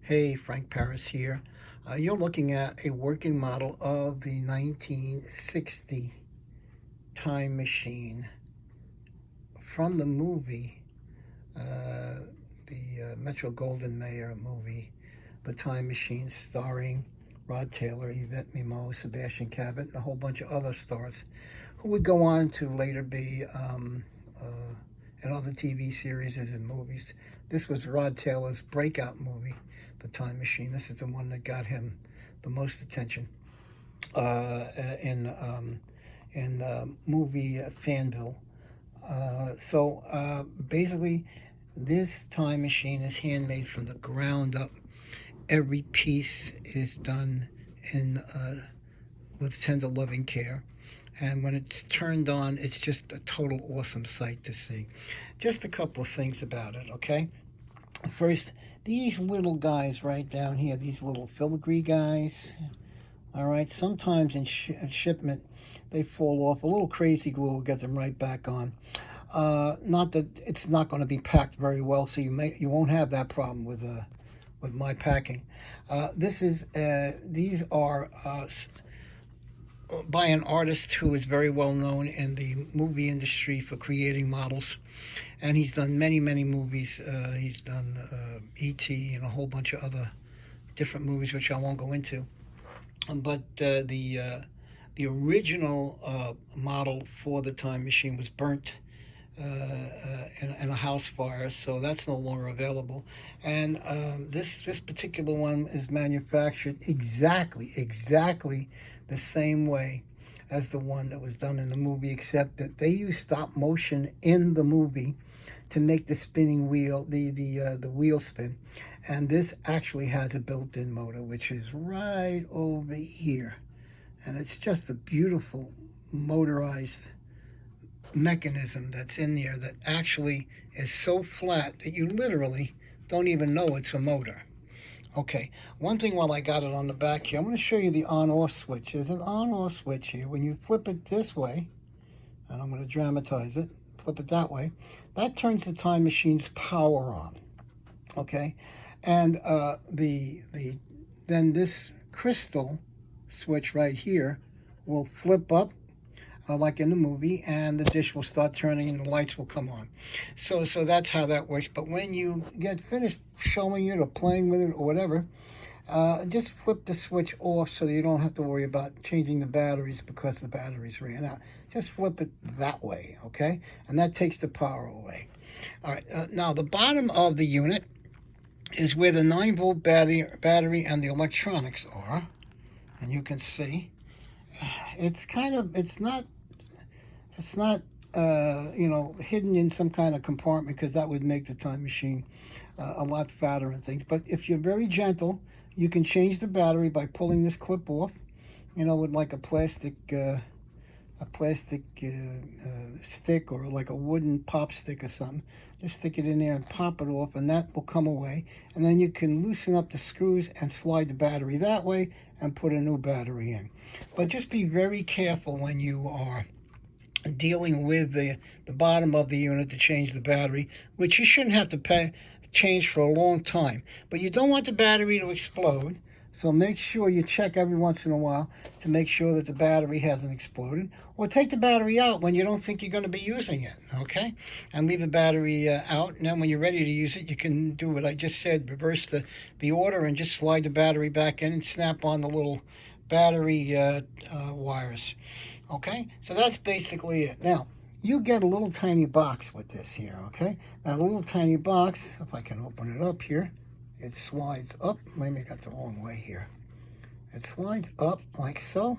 Hey, Frank Paris here. You're looking at a working model of the 1960 time machine from the movie, the Metro Goldwyn Mayer movie, The Time Machine, starring Rod Taylor, Yvette Mimo, Sebastian Cabot, and a whole bunch of other stars who would go on to later be in other TV series and movies. This was Rod Taylor's breakout movie, The Time Machine. This is the one that got him the most attention uh, in movie fanville. Basically, this time machine is handmade from the ground up. Every piece is done in with tender loving care. And when it's turned on, it's just a total awesome sight to see. Just a couple of things about it, okay? First, these little guys right down here, these little filigree guys, all right, sometimes in shipment, they fall off. A little crazy glue will get them right back on. Not that it's not going to be packed very well, so you won't have that problem with my packing. These are by an artist who is very well known in the movie industry for creating models, and he's done many movies. He's done E.T. and a whole bunch of other different movies, which I won't go into. But the original model for the time machine was burnt in a house fire, so that's no longer available. And this particular one is manufactured exactly the same way as the one that was done in the movie, except that they used stop motion in the movie to make the spinning wheel, the wheel spin. And this actually has a built-in motor, which is right over here. And it's just a beautiful motorized mechanism that's in there that actually is so flat that you literally don't even know it's a motor. Okay, one thing while I got it on the back here, I'm going to show you the on-off switch. There's an on-off switch here. When you flip it this way, and I'm going to dramatize it, flip it that way, that turns the time machine's power on. Okay, and then this crystal switch right here will flip up like in the movie, and the dish will start turning and the lights will come on. So that's how that works. But when you get finished showing it or playing with it or whatever, just flip the switch off so that you don't have to worry about changing the batteries because the batteries ran out. Just flip it that way, okay? And that takes the power away. All right, now the bottom of the unit is where the 9-volt battery and the electronics are. And you can see it's not hidden in some kind of compartment, because that would make the time machine a lot fatter and things. But if you're very gentle, you can change the battery by pulling this clip off, with like a plastic stick, or like a wooden pop stick or something. Just stick it in there and pop it off, and that will come away. And then you can loosen up the screws and slide the battery that way and put a new battery in. But just be very careful when you are dealing with the bottom of the unit to change the battery, which you shouldn't have to change for a long time. But you don't want the battery to explode, so make sure you check every once in a while to make sure that the battery hasn't exploded. Or take the battery out when you don't think you're going to be using it, okay? And leave the battery out, and then when you're ready to use it, you can do what I just said, reverse the order and just slide the battery back in and snap on the little battery wires. Okay, so that's basically it. Now, you get a little tiny box with this here, okay? Now, a little tiny box, if I can open it up here, it slides up. Maybe I got the wrong way here. It slides up like so.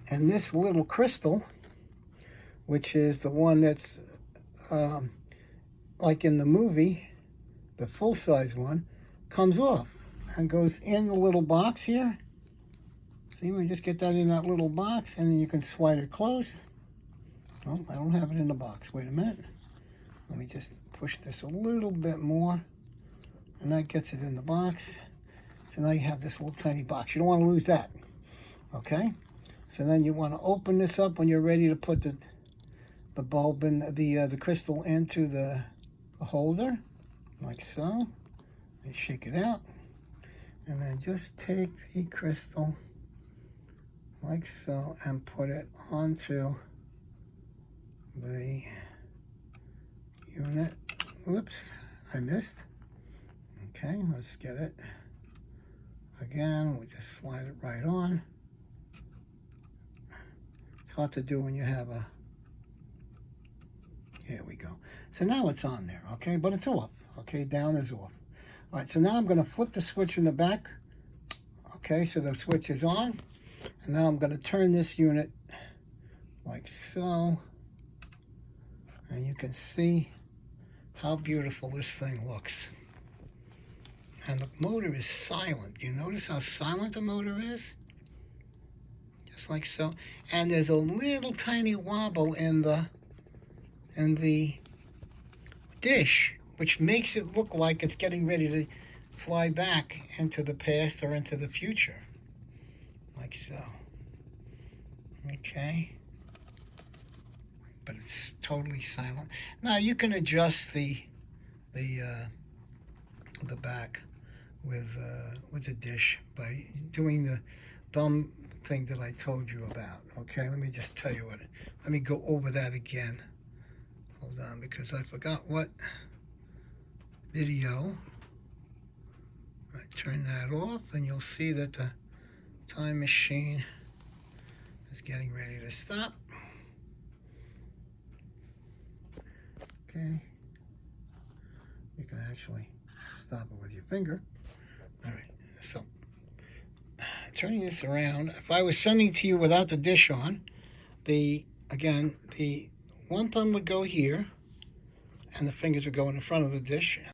And this little crystal, which is the one that's like in the movie, the full-size one, comes off and goes in the little box here. See, we just get that in that little box, and then you can slide it closed. Oh, I don't have it in the box. Wait a minute. Let me just push this a little bit more, and that gets it in the box. So now you have this little tiny box. You don't want to lose that, okay? So then you want to open this up when you're ready to put the bulb in, the crystal into the holder, like so. and shake it out. And then just take the crystal like so and put it onto the unit. Oops, I missed. Okay, let's get it. Again, we'll just slide it right on. It's hard to do when you have a... Here we go. So now it's on there, okay? But it's off, okay? Down is off. All right, so now I'm going to flip the switch in the back. Okay, so the switch is on. And now I'm going to turn this unit like so. And you can see how beautiful this thing looks. And the motor is silent. You notice how silent the motor is? Just like so. And there's a little tiny wobble in the dish, which makes it look like it's getting ready to fly back into the past or into the future. Like so. Okay. But it's totally silent. Now you can adjust the back with the dish by doing the thumb thing that I told you about. Okay, let me just tell you what. Let me go over that again. Hold on, because I forgot what video. Right, turn that off, and you'll see that the time machine is getting ready to stop. Okay, you can actually stop it with your finger. All right, so turning this around, if I was sending to you without the dish on, the one thumb would go here, and the fingers would go in the front of the dish.